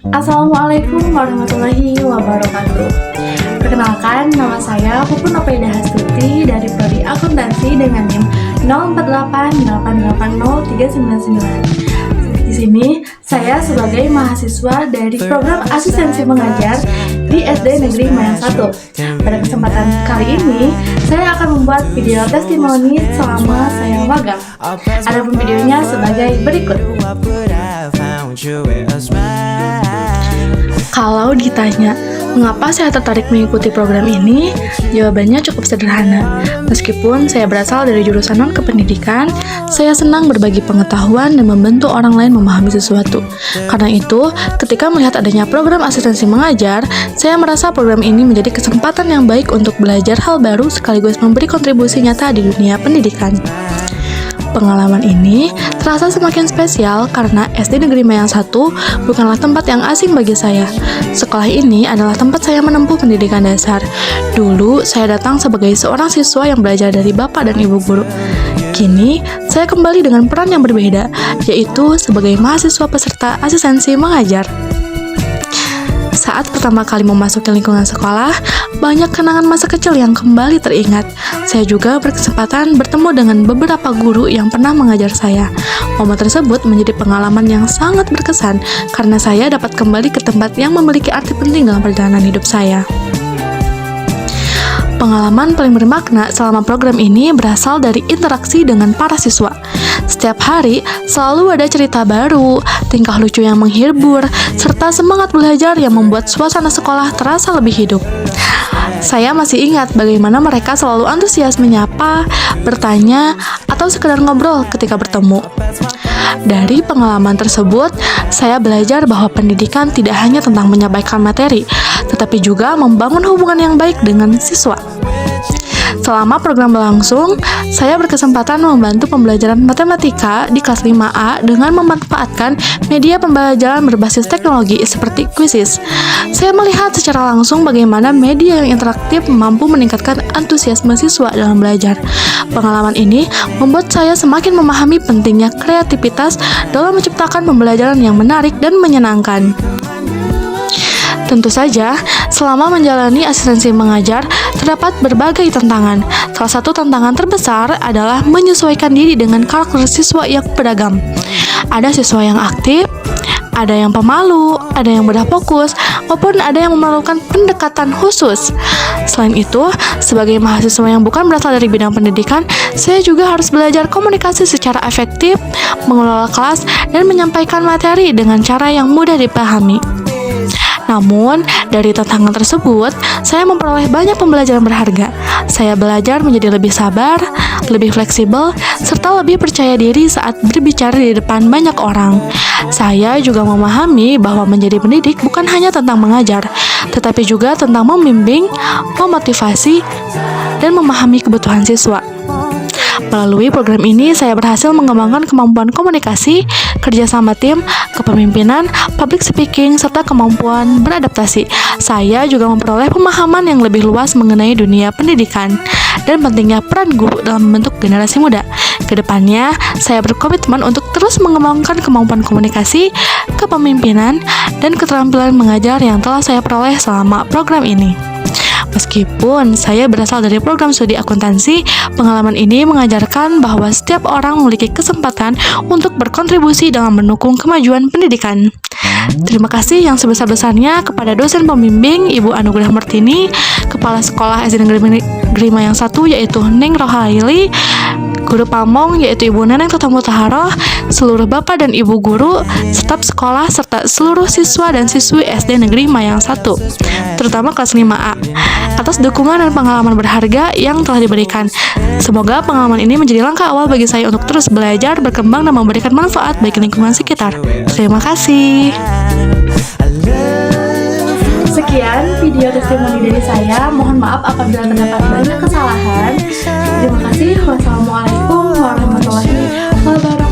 Assalamualaikum warahmatullahi wabarakatuh. Perkenalkan, nama saya Pupun Nopeda Hastuti dari Prodi Akuntansi dengan NIM 0488803999. Di sini saya sebagai mahasiswa dari program asistensi mengajar di SD Negeri Mayang 1. Pada kesempatan kali ini, saya akan membuat video testimoni selama saya magang. Adapun videonya sebagai berikut. Kalau ditanya, mengapa saya tertarik mengikuti program ini? Jawabannya cukup sederhana. Meskipun saya berasal dari jurusan non-kependidikan, saya senang berbagi pengetahuan dan membantu orang lain memahami sesuatu. Karena itu, ketika melihat adanya program asistensi mengajar, saya merasa program ini menjadi kesempatan yang baik untuk belajar hal baru sekaligus memberi kontribusi nyata di dunia pendidikan. Pengalaman ini terasa semakin spesial karena SD Negeri Mayang 1 bukanlah tempat yang asing bagi saya. Sekolah ini adalah tempat saya menempuh pendidikan dasar. Dulu, saya datang sebagai seorang siswa yang belajar dari bapak dan ibu guru. Kini, saya kembali dengan peran yang berbeda, yaitu sebagai mahasiswa peserta asistensi mengajar. Saat pertama kali memasuki lingkungan sekolah, banyak kenangan masa kecil yang kembali teringat. Saya juga berkesempatan bertemu dengan beberapa guru yang pernah mengajar saya. Momen tersebut menjadi pengalaman yang sangat berkesan karena saya dapat kembali ke tempat yang memiliki arti penting dalam perjalanan hidup saya. Pengalaman paling bermakna selama program ini berasal dari interaksi dengan para siswa. Setiap hari selalu ada cerita baru, tingkah lucu yang menghibur, serta semangat belajar yang membuat suasana sekolah terasa lebih hidup. Saya masih ingat bagaimana mereka selalu antusias menyapa, bertanya, atau sekedar ngobrol ketika bertemu. Dari pengalaman tersebut, saya belajar bahwa pendidikan tidak hanya tentang menyampaikan materi, tetapi juga membangun hubungan yang baik dengan siswa. Selama program berlangsung, saya berkesempatan membantu pembelajaran matematika di kelas 5A dengan memanfaatkan media pembelajaran berbasis teknologi seperti Quizizz. Saya melihat secara langsung bagaimana media yang interaktif mampu meningkatkan antusiasme siswa dalam belajar. Pengalaman ini membuat saya semakin memahami pentingnya kreativitas dalam menciptakan pembelajaran yang menarik dan menyenangkan. Tentu saja, selama menjalani asistensi mengajar, terdapat berbagai tantangan. Salah satu tantangan terbesar adalah menyesuaikan diri dengan karakter siswa yang beragam. Ada siswa yang aktif, ada yang pemalu, ada yang mudah fokus, maupun ada yang memerlukan pendekatan khusus. Selain itu, sebagai mahasiswa yang bukan berasal dari bidang pendidikan, saya juga harus belajar komunikasi secara efektif, mengelola kelas, dan menyampaikan materi dengan cara yang mudah dipahami. Namun, dari tantangan tersebut, saya memperoleh banyak pembelajaran berharga. Saya belajar menjadi lebih sabar, lebih fleksibel, serta lebih percaya diri saat berbicara di depan banyak orang. Saya juga memahami bahwa menjadi pendidik bukan hanya tentang mengajar, tetapi juga tentang membimbing, memotivasi, dan memahami kebutuhan siswa. Melalui program ini, saya berhasil mengembangkan kemampuan komunikasi, kerjasama tim, kepemimpinan, public speaking, serta kemampuan beradaptasi. Saya juga memperoleh pemahaman yang lebih luas mengenai dunia pendidikan dan pentingnya peran guru dalam membentuk generasi muda. Kedepannya, saya berkomitmen untuk terus mengembangkan kemampuan komunikasi, kepemimpinan, dan keterampilan mengajar yang telah saya peroleh selama program ini. Meskipun saya berasal dari program studi akuntansi, pengalaman ini mengajarkan bahwa setiap orang memiliki kesempatan untuk berkontribusi dalam mendukung kemajuan pendidikan. Terima kasih yang sebesar-besarnya kepada dosen pembimbing Ibu Anugrah Martini, Kepala Sekolah SD Negeri Mayang 1 yaitu Neng Rohaili, Guru Pamong yaitu Ibu Neneng Toto Mutaharoh, seluruh Bapak dan Ibu guru, staf sekolah, serta seluruh siswa dan siswi SD Negeri Mayang 1, terutama kelas 5A, atas dukungan dan pengalaman berharga yang telah diberikan. Semoga pengalaman ini menjadi langkah awal bagi saya untuk terus belajar, berkembang, dan memberikan manfaat bagi lingkungan sekitar. Terima kasih. Sekian video testimoni dari saya. Mohon maaf apabila terdapat banyak kesalahan. Terima kasih. Wassalamualaikum warahmatullahi wabarakatuh.